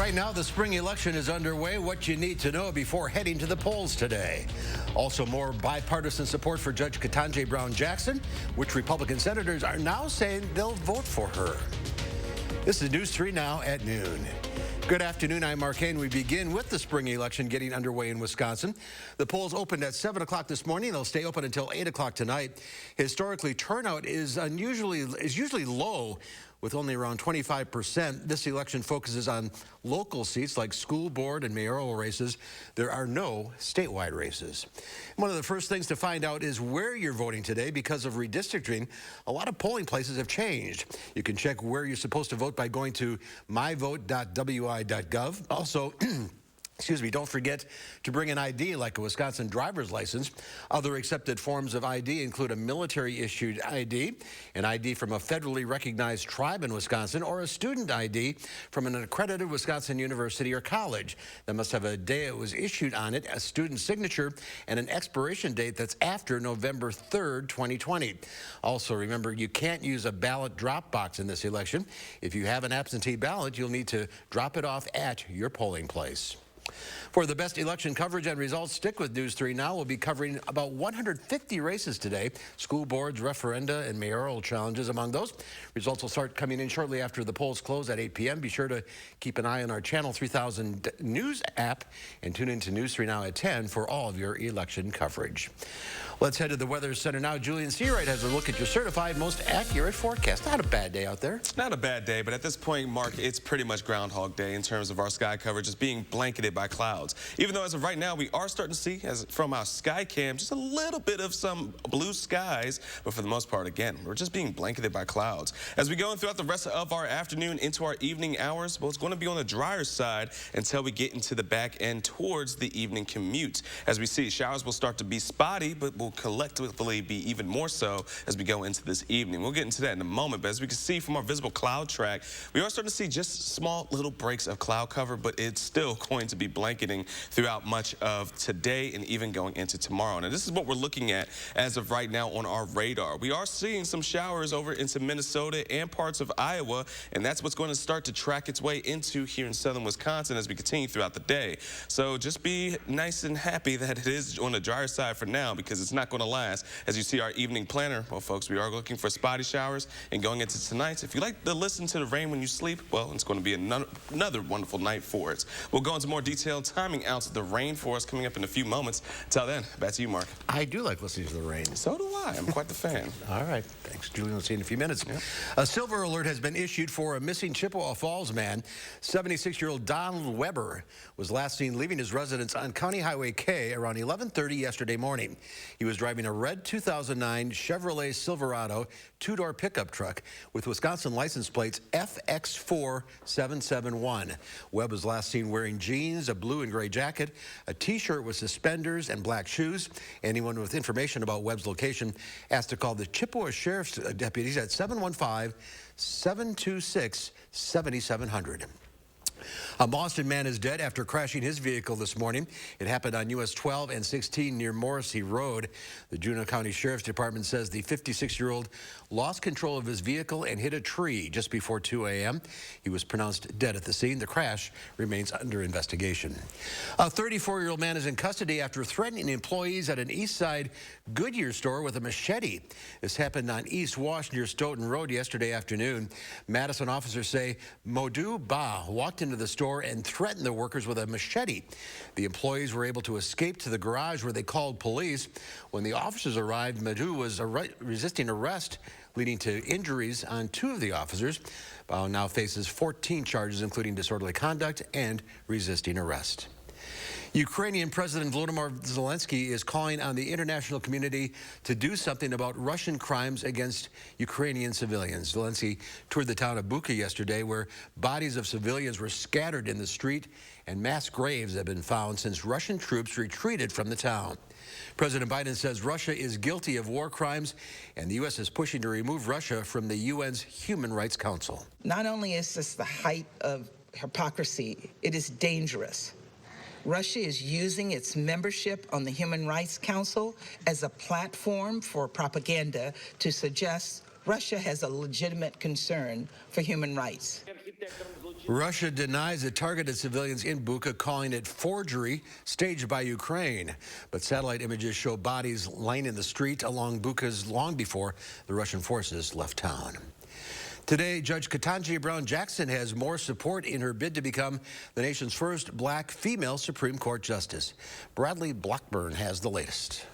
Right now, the spring election is underway. What you need to know before heading to the polls today. Also, more bipartisan support for Judge Katanji Brown Jackson, which Republican senators are now saying they'll vote for her. This is News 3 Now at noon. Good afternoon, I'm Mark Kane. We begin with the spring election getting underway in Wisconsin. The polls opened at 7 o'clock this morning. They'll stay open until 8 o'clock tonight. Historically, turnout is usually low, with only around 25%. This election focuses on local seats like school board and mayoral races. There are no statewide races. One of the first things to find out is where you're voting today. Because of redistricting, a lot of polling places have changed. You can check where you're supposed to vote by going to myvote.wi.gov. Also, excuse me, don't forget to bring an ID like a Wisconsin driver's license. Other accepted forms of ID include a military-issued ID, an ID from a federally recognized tribe in Wisconsin, or a student ID from an accredited Wisconsin university or college that must have a day it was issued on it, a student signature, and an expiration date that's after November 3rd, 2020. Also, remember, you can't use a ballot drop box in this election. If you have an absentee ballot, you'll need to drop it off at your polling place. For the best election coverage and results, stick with News 3 Now. We'll be covering about 150 races today. School boards, referenda, and mayoral challenges among those. Results will start coming in shortly after the polls close at 8 p.m. Be sure to keep an eye on our Channel 3000 News app and tune into News 3 Now at 10 for all of your election coverage. Let's head to the Weather Center now. Julian Seawright has a look at your certified most accurate forecast. Not a bad day out there. Not a bad day, but at this point, Mark, it's pretty much Groundhog Day in terms of our sky coverage just being blanketed by clouds. Even though as of right now, we are starting to see, from our sky cam, just a little bit of some blue skies. But for the most part, again, we're just being blanketed by clouds. As we go throughout the rest of our afternoon into our evening hours, well, it's going to be on the drier side until we get into the back end towards the evening commute. As we see, showers will start to be spotty, but will collectively be even more so as we go into this evening. We'll get into that in a moment, but as we can see from our visible cloud track, we are starting to see just small little breaks of cloud cover, but it's still going to be blanketing throughout much of today and even going into tomorrow. Now, this is what we're looking at as of right now on our radar. We are seeing some showers over into Minnesota and parts of Iowa, and that's what's going to start to track its way into here in southern Wisconsin as we continue throughout the day. So just be nice and happy that it is on the drier side for now, because it's not going to last. As you see our evening planner, well, folks, we are looking for spotty showers and going into tonight. If you like to listen to the rain when you sleep, well, it's going to be another wonderful night for it. We'll go into more detailed timing out of the rain for us coming up in a few moments. Until then, back to you, Mark. I do like listening to the rain. So do I. I'm quite the fan. All right. Thanks, Julian. We'll see you in a few minutes. Yep. A silver alert has been issued for a missing Chippewa Falls man. 76-year-old Donald Weber was last seen leaving his residence on County Highway K around 11:30 yesterday morning. He was driving a red 2009 Chevrolet Silverado two-door pickup truck with Wisconsin license plates FX4771. Webb was last seen wearing jeans, a blue and gray jacket, a t-shirt with suspenders and black shoes. Anyone with information about Webb's location asked to call the Chippewa Sheriff's deputies at 715-726-7700. A Boston man is dead after crashing his vehicle this morning. It happened on US 12 and 16 near Morrissey Road. The Juneau County Sheriff's Department says the 56-year-old lost control of his vehicle and hit a tree just before 2 a.m. He was pronounced dead at the scene. The crash remains under investigation. A 34-year-old man is in custody after threatening employees at an East Side Goodyear store with a machete. This happened on East Wash near Stoughton Road yesterday afternoon. Madison officers say Modu Ba walked into the store and threatened the workers with a machete. The employees were able to escape to the garage where they called police. When the officers arrived, Modu was resisting arrest, leading to injuries on 2 of the officers. Bao now faces 14 charges, including disorderly conduct and resisting arrest. Ukrainian President Vladimir Zelinsky is calling on the international community to do something about Russian crimes against Ukrainian civilians. Zelinsky toured the town of Bucha yesterday, where bodies of civilians were scattered in the street and mass graves have been found since Russian troops retreated from the town. President Biden says Russia is guilty of war crimes, and the U.S. is pushing to remove Russia from the UN's Human Rights Council. Not only is this the height of hypocrisy, it is dangerous. Russia is using its membership on the Human Rights Council as a platform for propaganda to suggest Russia has a legitimate concern for human rights. Russia denies it targeted civilians in Bucha, calling it forgery staged by Ukraine. But satellite images show bodies laying in the street along Bucha's long before the Russian forces left town. Today, Judge Katanji Brown-Jackson has more support in her bid to become the nation's first black female Supreme Court justice. Bradley Blackburn has the latest.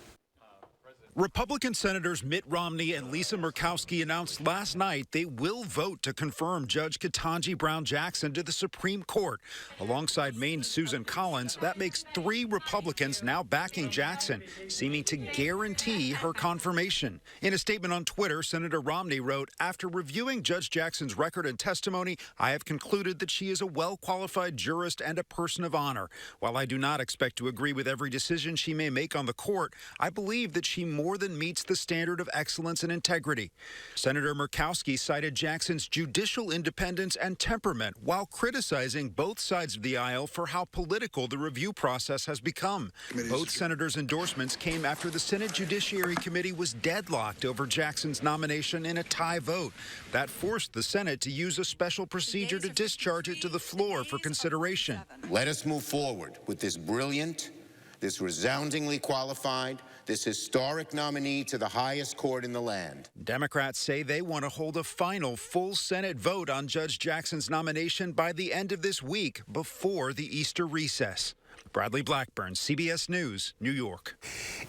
Republican Senators Mitt Romney and Lisa Murkowski announced last night they will vote to confirm Judge Katanji Brown-Jackson to the Supreme Court. Alongside Maine's Susan Collins, that makes 3 Republicans now backing Jackson, seeming to guarantee her confirmation. In a statement on Twitter, Senator Romney wrote, "After reviewing Judge Jackson's record and testimony, I have concluded that she is a well-qualified jurist and a person of honor. While I do not expect to agree with every decision she may make on the court, I believe that she more than meets the standard of excellence and integrity." Senator Murkowski cited Jackson's judicial independence and temperament while criticizing both sides of the aisle for how political the review process has become. Both senators' endorsements came after the Senate Judiciary Committee was deadlocked over Jackson's nomination in a tie vote. That forced the Senate to use a special procedure to discharge it to the floor for consideration. Let us move forward with this brilliant, this resoundingly qualified, this historic nominee to the highest court in the land. Democrats say they want to hold a final full Senate vote on Judge Jackson's nomination by the end of this week, before the Easter recess. Bradley Blackburn, CBS News, New York.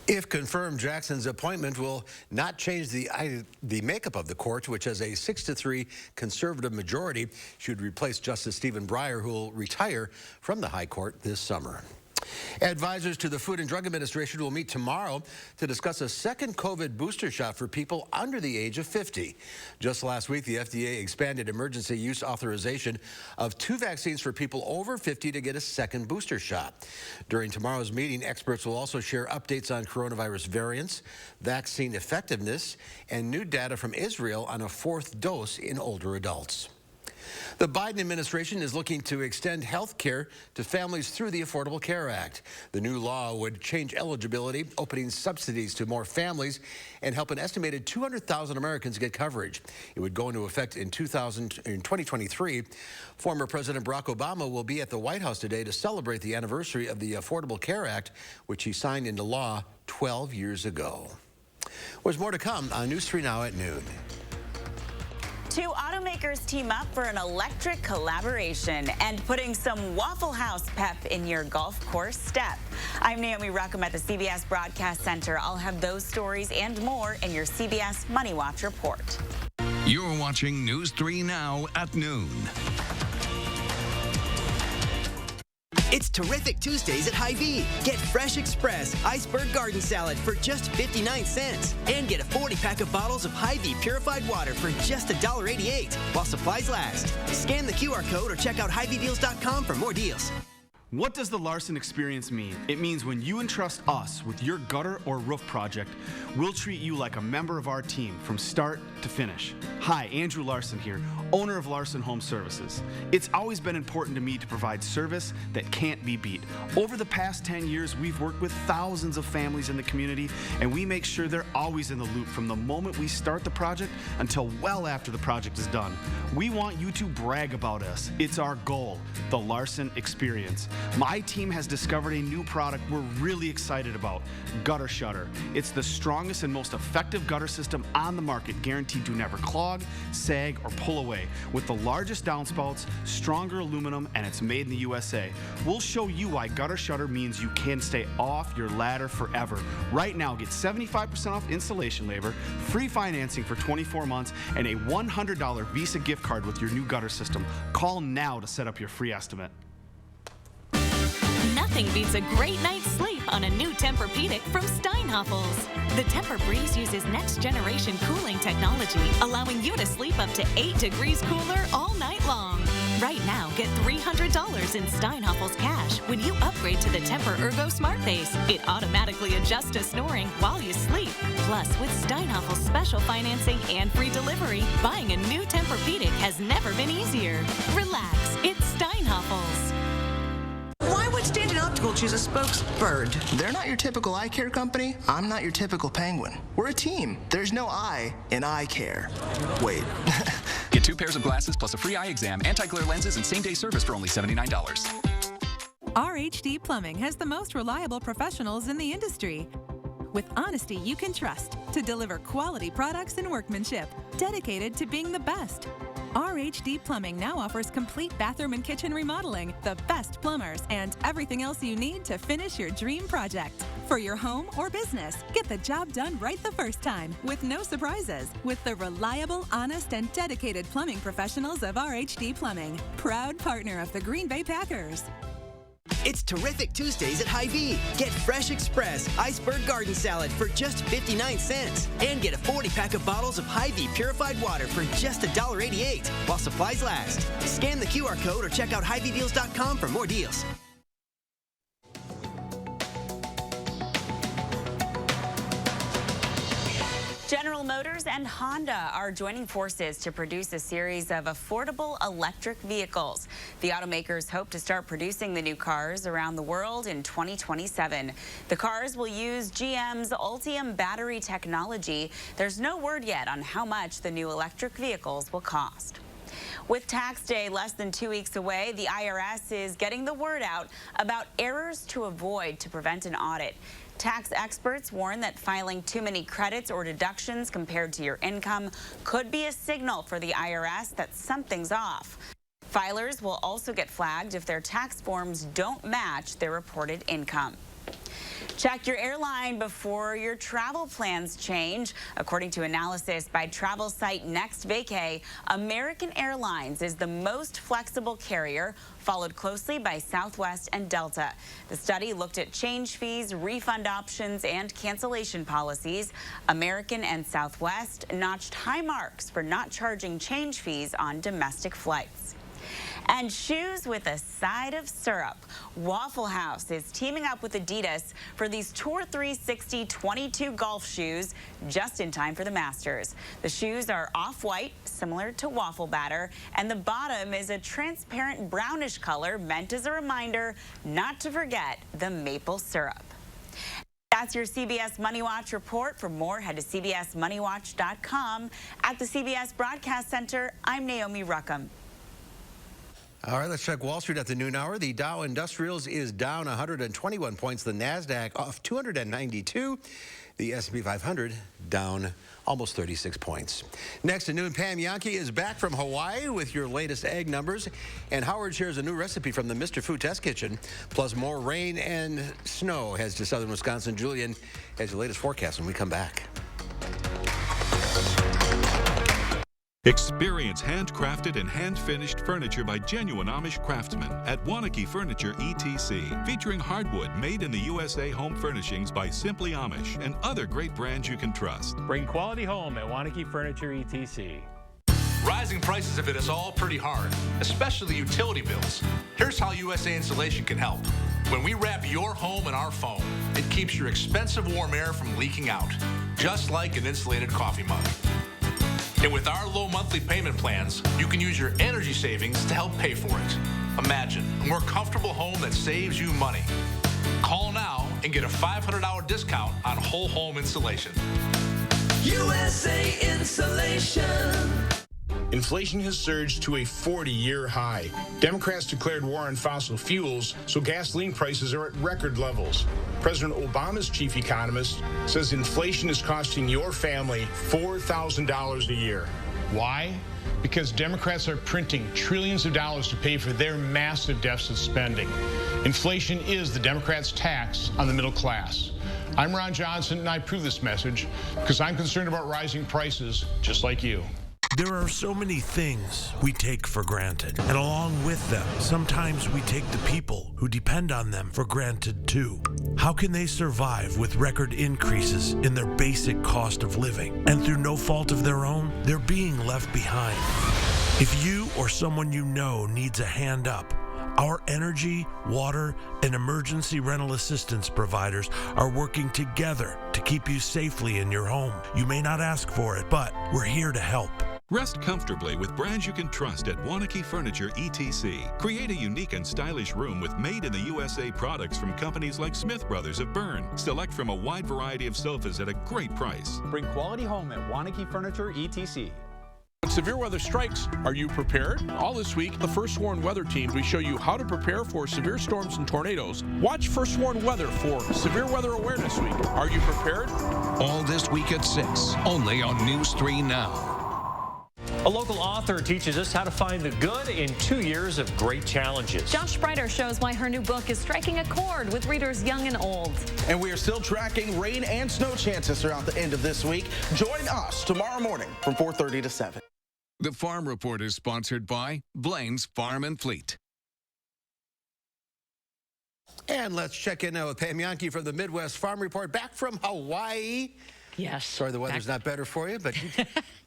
If confirmed, Jackson's appointment will not change the makeup of the court, which has a 6-3 conservative majority. She would replace Justice Stephen Breyer, who will retire from the High Court this summer. Advisors to the Food and Drug Administration will meet tomorrow to discuss a second COVID booster shot for people under the age of 50. Just last week, the FDA expanded emergency use authorization of 2 vaccines for people over 50 to get a second booster shot. During tomorrow's meeting, experts will also share updates on coronavirus variants, vaccine effectiveness, and new data from Israel on a 4th dose in older adults. The Biden administration is looking to extend health care to families through the Affordable Care Act. The new law would change eligibility, opening subsidies to more families, and help an estimated 200,000 Americans get coverage. It would go into effect in 2023. Former President Barack Obama will be at the White House today to celebrate the anniversary of the Affordable Care Act, which he signed into law 12 years ago. There's more to come on News 3 Now at noon. 2 automakers team up for an electric collaboration and putting some Waffle House pep in your golf course step. I'm Naomi Ruckham at the CBS Broadcast Center. I'll have those stories and more in your CBS Money Watch report. You're watching News 3 Now at noon. It's Terrific Tuesdays at Hy-Vee. Get Fresh Express Iceberg Garden Salad for just 59 cents. And get a 40-pack of bottles of Hy-Vee purified water for just $1.88 while supplies last. Scan the QR code or check out HyVeeDeals.com for more deals. What does the Larson experience mean? It means when you entrust us with your gutter or roof project, we'll treat you like a member of our team from start to finish. Hi, Andrew Larson here, owner of Larson Home Services. It's always been important to me to provide service that can't be beat. Over the past 10 years, we've worked with thousands of families in the community, and we make sure they're always in the loop from the moment we start the project until well after the project is done. We want you to brag about us. It's our goal, the Larson experience. My team has discovered a new product we're really excited about, Gutter Shutter. It's the strongest and most effective gutter system on the market, guaranteed to never clog, sag, or pull away. With the largest downspouts, stronger aluminum, and it's made in the USA. We'll show you why Gutter Shutter means you can stay off your ladder forever. Right now, get 75% off installation labor, free financing for 24 months, and a $100 Visa gift card with your new gutter system. Call now to set up your free estimate. Nothing beats a great night's sleep on a new Tempur-Pedic from Steinhoffels. The Tempur-Breeze uses next-generation cooling technology, allowing you to sleep up to 8 degrees cooler all night long. Right now, get $300 in Steinhoffels cash when you upgrade to the Tempur-Ergo Smart Base. It automatically adjusts to snoring while you sleep. Plus, with Steinhoffels special financing and free delivery, buying a new Tempur-Pedic has never been easier. Relax, it's Steinhoffels. Why would Stanton Optical choose a spokesbird? They're not your typical eye care company. I'm not your typical penguin. We're a team. There's no I in eye care. Wait. Get 2 pairs of glasses plus a free eye exam, anti-glare lenses, and same-day service for only $79. RHD Plumbing has the most reliable professionals in the industry. With honesty you can trust to deliver quality products and workmanship, dedicated to being the best. RHD Plumbing now offers complete bathroom and kitchen remodeling, the best plumbers, and everything else you need to finish your dream project. For your home or business, get the job done right the first time with no surprises with the reliable, honest, and dedicated plumbing professionals of RHD Plumbing, proud partner of the Green Bay Packers. It's Terrific Tuesdays at Hy-Vee. Get Fresh Express Iceberg Garden Salad for just 59 cents. And get a 40-pack of bottles of Hy-Vee purified water for just $1.88 while supplies last. Scan the QR code or check out HyVeeDeals.com for more deals. General Motors and Honda are joining forces to produce a series of affordable electric vehicles. The automakers hope to start producing the new cars around the world in 2027. The cars will use GM's Ultium battery technology. There's no word yet on how much the new electric vehicles will cost. With tax day less than 2 weeks away, the IRS is getting the word out about errors to avoid to prevent an audit. Tax experts warn that filing too many credits or deductions compared to your income could be a signal for the IRS that something's off. Filers will also get flagged if their tax forms don't match their reported income. Check your airline before your travel plans change. According to analysis by travel site NextVacay, American Airlines is the most flexible carrier, followed closely by Southwest and Delta. The study looked at change fees, refund options, and cancellation policies. American and Southwest notched high marks for not charging change fees on domestic flights. And shoes with a side of syrup. Waffle House is teaming up with Adidas for these Tour 360 22 golf shoes just in time for the Masters. The shoes are off-white, similar to waffle batter, and the bottom is a transparent brownish color meant as a reminder not to forget the maple syrup. That's your CBS Money Watch report. For more, head to cbsmoneywatch.com. At the CBS Broadcast Center, I'm Naomi Ruckham. All right, let's check Wall Street at the noon hour. The Dow Industrials is down 121 points. The Nasdaq off 292. The S&P 500 down almost 36 points. Next at noon, Pam Yankee is back from Hawaii with your latest egg numbers. And Howard shares a new recipe from the Mr. Fu Test Kitchen. Plus more rain and snow heads to southern Wisconsin. Julian has your latest forecast when we come back. Experience handcrafted and hand-finished furniture by genuine Amish craftsmen at Wanakee Furniture ETC, featuring hardwood made in the USA home furnishings by Simply Amish and other great brands you can trust. Bring quality home at Wanakee Furniture ETC. Rising prices have hit us all pretty hard, especially utility bills. Here's how USA Insulation can help. When we wrap your home in our foam, it keeps your expensive warm air from leaking out, just like an insulated coffee mug. And with our low monthly payment plans, you can use your energy savings to help pay for it. Imagine a more comfortable home that saves you money. Call now and get a $500 discount on whole home insulation. USA Insulation. Inflation has surged to a 40-year high. Democrats declared war on fossil fuels, so gasoline prices are at record levels. President Obama's chief economist says inflation is costing your family $4,000 a year. Why? Because Democrats are printing trillions of dollars to pay for their massive deficit spending. Inflation is the Democrats' tax on the middle class. I'm Ron Johnson, and I approve this message because I'm concerned about rising prices just like you. There are so many things we take for granted, and along with them, sometimes we take the people who depend on them for granted too. How can they survive with record increases in their basic cost of living? And through no fault of their own, they're being left behind. If you or someone you know needs a hand up, our energy, water, and emergency rental assistance providers are working together to keep you safely in your home. You may not ask for it, but we're here to help. Rest comfortably with brands you can trust at Wanakee Furniture ETC. Create a unique and stylish room with made-in-the-USA products from companies like Smith Brothers of Bern. Select from a wide variety of sofas at a great price. Bring quality home at Wanakee Furniture ETC. Severe weather strikes. Are you prepared? All this week, the First Warn Weather teams, we show you how to prepare for severe storms and tornadoes. Watch First Warn Weather for Severe Weather Awareness Week. Are you prepared? All this week at 6, only on News 3 Now. A local author teaches us how to find the good in 2 years of great challenges. Josh Spreiter shows why her new book is striking a chord with readers young and old. And we are still tracking rain and snow chances throughout the end of this week. Join us tomorrow morning from 4:30 to 7. The Farm Report is sponsored by Blaine's Farm and Fleet. And let's check in now with Pam Yankee from the Midwest Farm Report, back from Hawaii. Yes. Sorry the weather's not better for you, but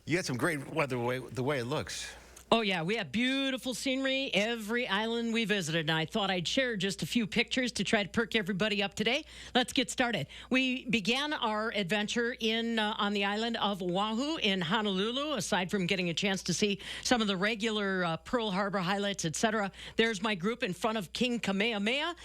you had some great weather the way it looks. Oh, yeah, we have beautiful scenery every island we visited, and I thought I'd share just a few pictures to try to perk everybody up today. Let's get started. We began our adventure on the island of Oahu in Honolulu. Aside from getting a chance to see some of the regular Pearl Harbor highlights, etc., there's my group in front of King Kamehameha.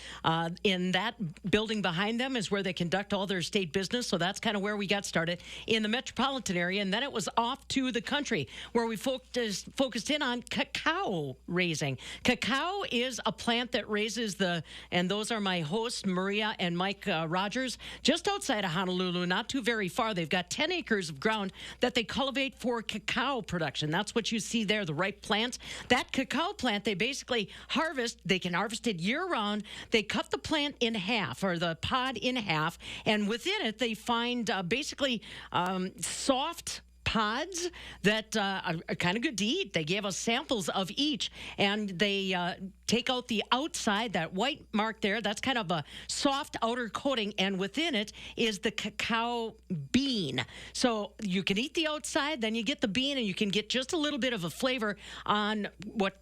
In that building behind them is where they conduct all their state business, so that's kind of where we got started in the metropolitan area, and then it was off to the country where we focused in on cacao raising. Cacao is a plant that raises and those are my hosts, Maria and Mike Rogers, just outside of Honolulu, not too very far. They've got 10 acres of ground that they cultivate for cacao production. That's what you see there, the ripe plants. That cacao plant, they basically harvest. They can harvest it year-round. They cut the plant in half, or the pod in half, and within it they find basically soft pods that are kind of good to eat. They gave us samples of each, and they take out the outside, that white mark there. That's kind of a soft outer coating, and within it is the cacao bean. So you can eat the outside, then you get the bean, and you can get just a little bit of a flavor on what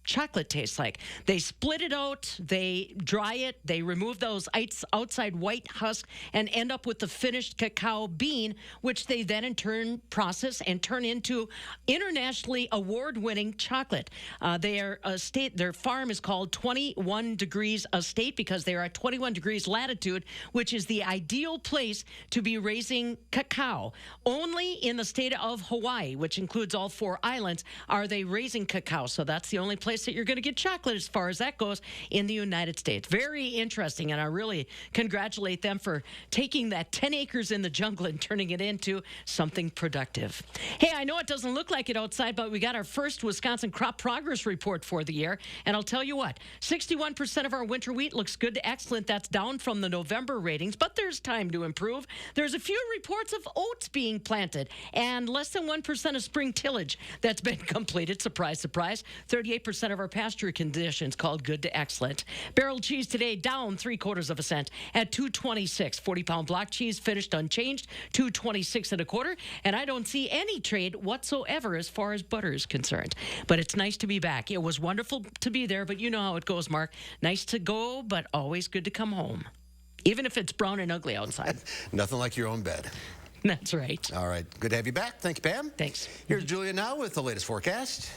chocolate tastes like. They split it out, they dry it, they remove those outside white husk and end up with the finished cacao bean, which they then in turn process and turn into internationally award-winning chocolate. Their farm is called 21 Degrees Estate because they are at 21 degrees latitude, which is the ideal place to be raising cacao. Only in the state of Hawaii, which includes all 4 islands, are they raising cacao. So that's the only place that you're going to get chocolate as far as that goes in the United States. Very interesting, and I really congratulate them for taking that 10 acres in the jungle and turning it into something productive. Hey, I know it doesn't look like it outside, but we got our first Wisconsin crop progress report for the year, and I'll tell you what, 61% of our winter wheat looks good to excellent. That's down from the November ratings, but there's time to improve. There's a few reports of oats being planted, and less than 1% of spring tillage that's been completed. Surprise, surprise. 38% of our pasture conditions called good to excellent. Barrel cheese today down 3/4 cent at $2.26. 40-pound block cheese finished unchanged, $2.26 1/4. And I don't see any trade whatsoever as far as butter is concerned. But it's nice to be back. It was wonderful to be there, but you know how it goes, Mark. Nice to go, but always good to come home, even if it's brown and ugly outside. Nothing like your own bed. That's right. All right. Good to have you back. Thank you, Pam. Thanks. Here's Julia now with the latest forecast.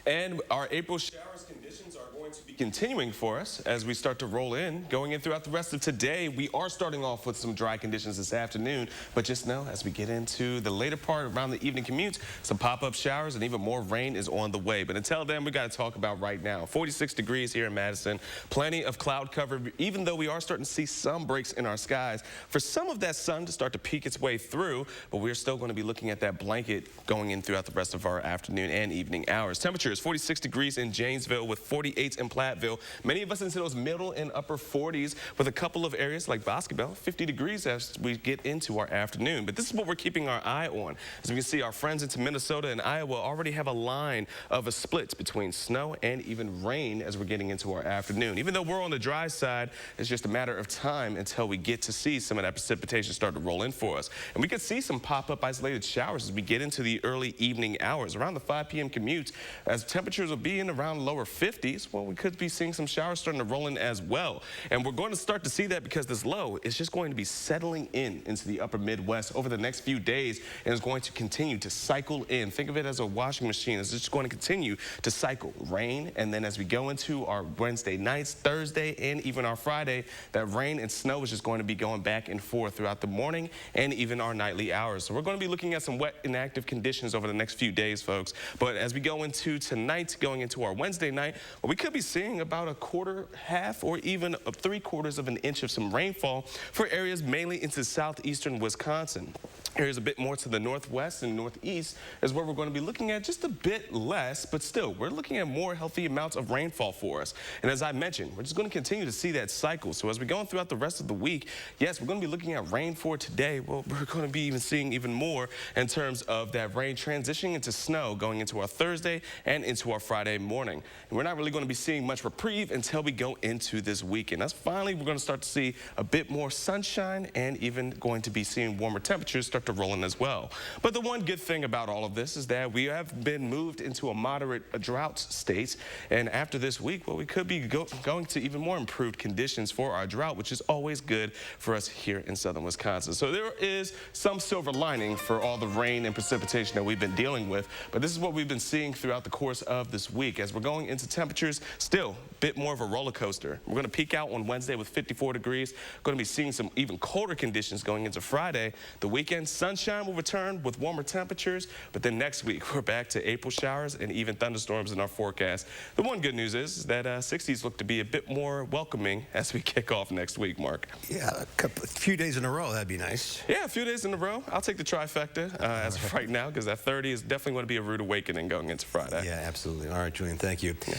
And our April showers conditions are going to be continuing for us as we start to roll in. Going in throughout the rest of today, we are starting off with some dry conditions this afternoon. But just know, as we get into the later part around the evening commutes, some pop-up showers and even more rain is on the way. But until then, we got to talk about right now. 46 degrees here in Madison. Plenty of cloud cover, even though we are starting to see some breaks in our skies. For some of that sun to start to peek its way through, but we're still going to be looking at that blanket going in throughout the rest of our afternoon and evening hours. Temperatures 46 degrees in Janesville with 48 in Platteville. Many of us into those middle and upper 40s with a couple of areas like Boscobel, 50 degrees as we get into our afternoon. But this is what we're keeping our eye on. As we can see, our friends into Minnesota and Iowa already have a line of a split between snow and even rain as we're getting into our afternoon. Even though we're on the dry side, it's just a matter of time until we get to see some of that precipitation start to roll in for us. And we could see some pop-up isolated showers as we get into the early evening hours. Around the 5 p.m. commute, as temperatures will be in around lower 50s, well, we could be seeing some showers starting to roll in as well. And we're going to start to see that because this low is just going to be settling into the upper Midwest over the next few days, and is going to continue to cycle in. Think of it as a washing machine. It's just going to continue to cycle rain, and then as we go into our Wednesday nights, Thursday, and even our Friday, that rain and snow is just going to be going back and forth throughout the morning and even our nightly hours. So we're going to be looking at some wet and active conditions over the next few days, folks. But as we go into tonight, going into our Wednesday night, well, we could be seeing about a quarter, half, or even 3/4 of an inch of some rainfall for areas mainly into southeastern Wisconsin. Areas a bit more to the northwest and northeast is where we're going to be looking at just a bit less, but still, we're looking at more healthy amounts of rainfall for us. And as I mentioned, we're just going to continue to see that cycle. So as we go throughout the rest of the week, yes, we're going to be looking at rain for today. Well, we're going to be seeing even more in terms of that rain transitioning into snow going into our Thursday and into our Friday morning. And we're not really going to be seeing much reprieve until we go into this weekend. That's finally, we're going to start to see a bit more sunshine and even going to be seeing warmer temperatures start to roll in as well. But the one good thing about all of this is that we have been moved into a moderate drought state, and after this week, well, we could be going to even more improved conditions for our drought, which is always good for us here in southern Wisconsin. So there is some silver lining for all the rain and precipitation that we've been dealing with, but this is what we've been seeing throughout the course of this week. As we're going into temperatures, still a bit more of a roller coaster. We're going to peak out on Wednesday with 54 degrees. Going to be seeing some even colder conditions going into Friday. The weekend, sunshine will return with warmer temperatures, but then next week we're back to April showers and even thunderstorms in our forecast. The one good news is that 60s look to be a bit more welcoming as we kick off next week, Mark. Yeah, a few days in a row, that'd be nice. Yeah, a few days in a row. I'll take the trifecta as of right now, because that 30 is definitely going to be a rude awakening going into Friday. Yeah, absolutely. All right, Julian, thank you. Yeah.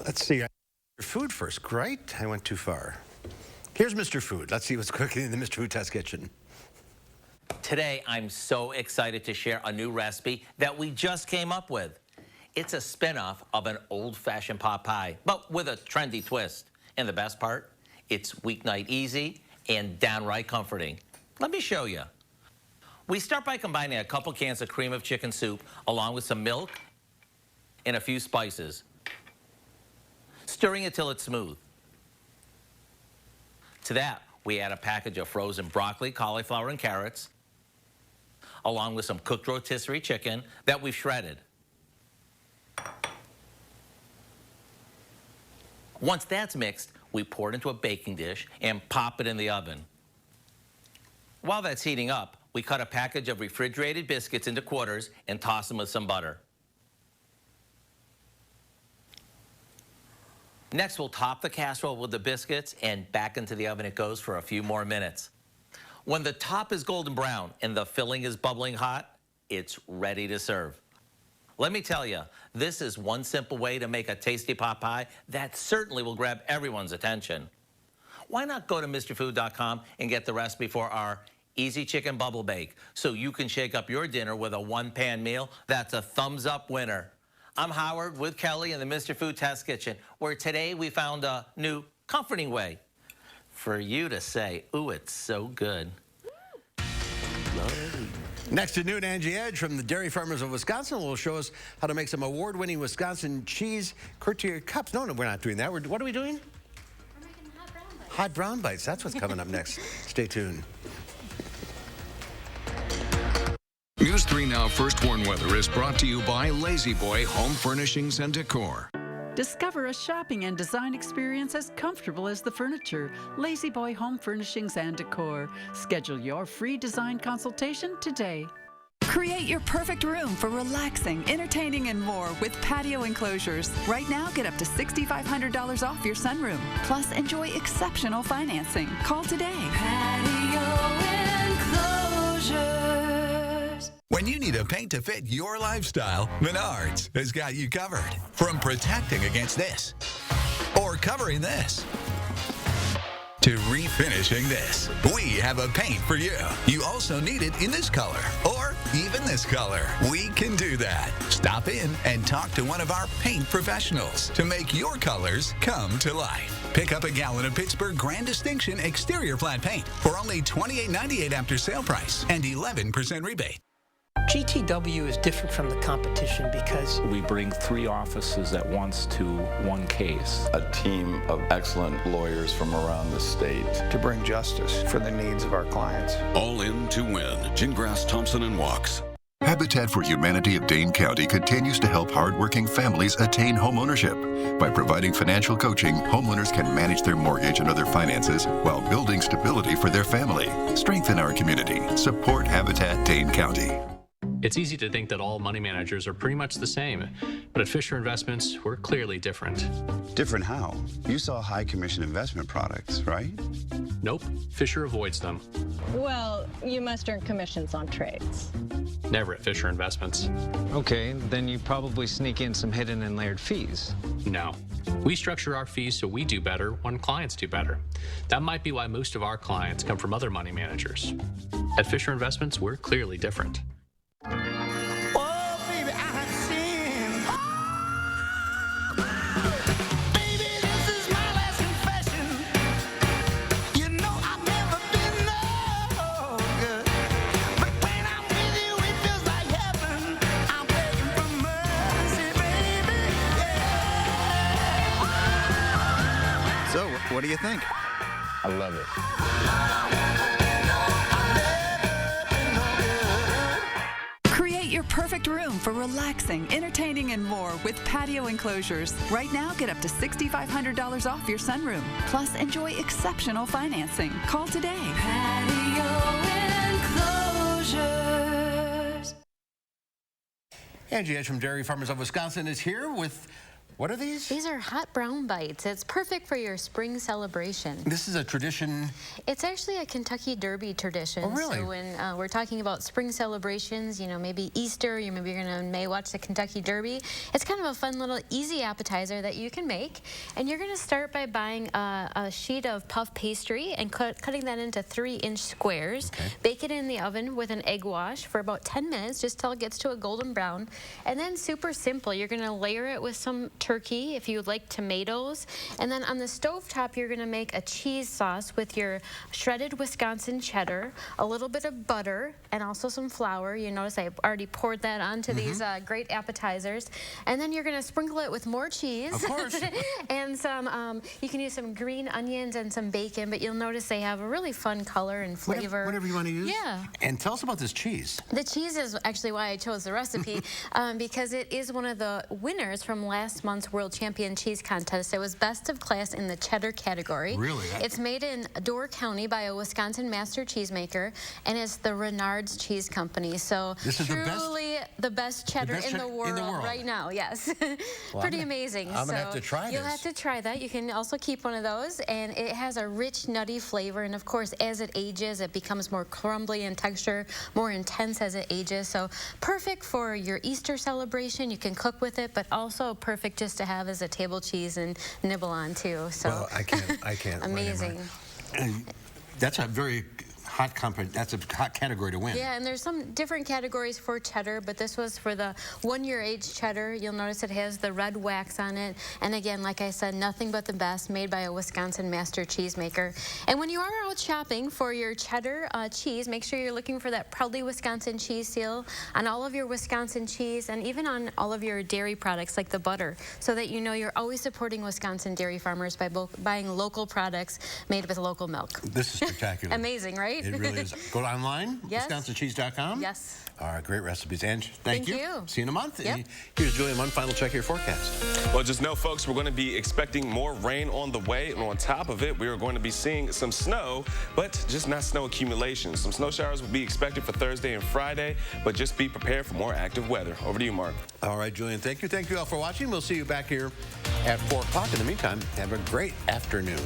Let's see. Your food first, right? I went too far. Here's Mr. Food. Let's see what's cooking in the Mr. Food Test Kitchen. Today, I'm so excited to share a new recipe that we just came up with. It's a spin-off of an old-fashioned pot pie, but with a trendy twist. And the best part, it's weeknight easy and downright comforting. Let me show you. We start by combining a couple cans of cream of chicken soup along with some milk and a few spices, stirring it till it's smooth. To that, we add a package of frozen broccoli, cauliflower, and carrots, along with some cooked rotisserie chicken that we've shredded. Once that's mixed, we pour it into a baking dish and pop it in the oven. While that's heating up, we cut a package of refrigerated biscuits into quarters and toss them with some butter. Next, we'll top the casserole with the biscuits, and back into the oven it goes for a few more minutes. When the top is golden brown and the filling is bubbling hot, it's ready to serve. Let me tell you, this is one simple way to make a tasty pot pie that certainly will grab everyone's attention. Why not go to MrFood.com and get the recipe for our Easy Chicken Bubble Bake so you can shake up your dinner with a one-pan meal that's a thumbs-up winner. I'm Howard with Kelly in the Mr. Food Test Kitchen, where today we found a new comforting way for you to say, ooh, it's so good. Next at noon, Angie Edge from the Dairy Farmers of Wisconsin will show us how to make some award-winning Wisconsin cheese Courtier cups. No, we're not doing that. What are we doing? We're making hot brown bites. Hot brown bites. That's what's coming up next. Stay tuned. News 3 Now First Warn Weather is brought to you by Lazy Boy Home Furnishings and Decor. Discover a shopping and design experience as comfortable as the furniture. Lazy Boy Home Furnishings and Decor. Schedule your free design consultation today. Create your perfect room for relaxing, entertaining, and more with patio enclosures. Right now, get up to $6,500 off your sunroom. Plus, enjoy exceptional financing. Call today. Patio enclosures. When you need a paint to fit your lifestyle, Menards has got you covered. From protecting against this, or covering this, to refinishing this, we have a paint for you. You also need it in this color, or even this color. We can do that. Stop in and talk to one of our paint professionals to make your colors come to life. Pick up a gallon of Pittsburgh Grand Distinction exterior flat paint for only $28.98 after sale price and 11% rebate. GTW is different from the competition because we bring 3 offices at once to one case. A team of excellent lawyers from around the state. To bring justice for the needs of our clients. All in to win. Gingras, Thompson & Walks. Habitat for Humanity of Dane County continues to help hardworking families attain homeownership. By providing financial coaching, homeowners can manage their mortgage and other finances while building stability for their family. Strengthen our community. Support Habitat Dane County. It's easy to think that all money managers are pretty much the same, but at Fisher Investments, we're clearly different. Different how? You saw high commission investment products, right? Nope, Fisher avoids them. Well, you must earn commissions on trades. Never at Fisher Investments. Okay, then you probably sneak in some hidden and layered fees. No. We structure our fees so we do better when clients do better. That might be why most of our clients come from other money managers. At Fisher Investments, we're clearly different. So, what do you think? I love it. Create your perfect room for relaxing, entertaining, and more with patio enclosures. Right now, get up to $6,500 off your sunroom. Plus, enjoy exceptional financing. Call today. Patio enclosures. Angie Edge from Dairy Farmers of Wisconsin is here with, what are these? These are hot brown bites. It's perfect for your spring celebration. This is a tradition. It's actually a Kentucky Derby tradition. Oh, really? So when we're talking about spring celebrations, you know, maybe Easter, maybe you're going to may watch the Kentucky Derby. It's kind of a fun little easy appetizer that you can make. And you're going to start by buying a sheet of puff pastry and cutting that into 3-inch squares. Okay. Bake it in the oven with an egg wash for about 10 minutes, just till it gets to a golden brown. And then super simple, you're going to layer it with some turkey, if you would like tomatoes. And then on the stovetop, you're going to make a cheese sauce with your shredded Wisconsin cheddar, a little bit of butter, and also some flour. You notice I already poured that onto these great appetizers. And then you're going to sprinkle it with more cheese. Of course. And some, you can use some green onions and some bacon, but you'll notice they have a really fun color and flavor. Whatever you want to use. Yeah. And tell us about this cheese. The cheese is actually why I chose the recipe, because it is one of the winners from last month's World Champion Cheese Contest. It was best of class in the cheddar category. Really? It's made in Door County by a Wisconsin master cheesemaker, and it's the Renard's Cheese Company. So this is truly the best cheddar in the world right now. Yes. Well, Pretty amazing. I'm going to have to try this. You'll have to try that. You can also keep one of those, and it has a rich, nutty flavor. And of course, as it ages, it becomes more crumbly in texture, more intense as it ages. So perfect for your Easter celebration. You can cook with it, but also perfect just to have as a table cheese and nibble on too. So well, I can't. Amazing. That's a very hot that's a hot category to win. Yeah, and there's some different categories for cheddar, but this was for the 1-year age cheddar. You'll notice it has the red wax on it. And again, like I said, nothing but the best, made by a Wisconsin master cheesemaker. And when you are out shopping for your cheddar cheese, make sure you're looking for that Proudly Wisconsin cheese seal on all of your Wisconsin cheese and even on all of your dairy products like the butter, so that you know you're always supporting Wisconsin dairy farmers by buying local products made with local milk. This is spectacular. Amazing, right? It really is. Go online, yes. WisconsinCheese.com. Yes. All right, great recipes. Ange, thank you. See you in a month. Yep. Here's Julian, one final check of your forecast. Well, just know, folks, we're going to be expecting more rain on the way. And on top of it, we are going to be seeing some snow, but just not snow accumulation. Some snow showers will be expected for Thursday and Friday, but just be prepared for more active weather. Over to you, Mark. All right, Julian, thank you. Thank you all for watching. We'll see you back here at 4 o'clock. In the meantime, have a great afternoon.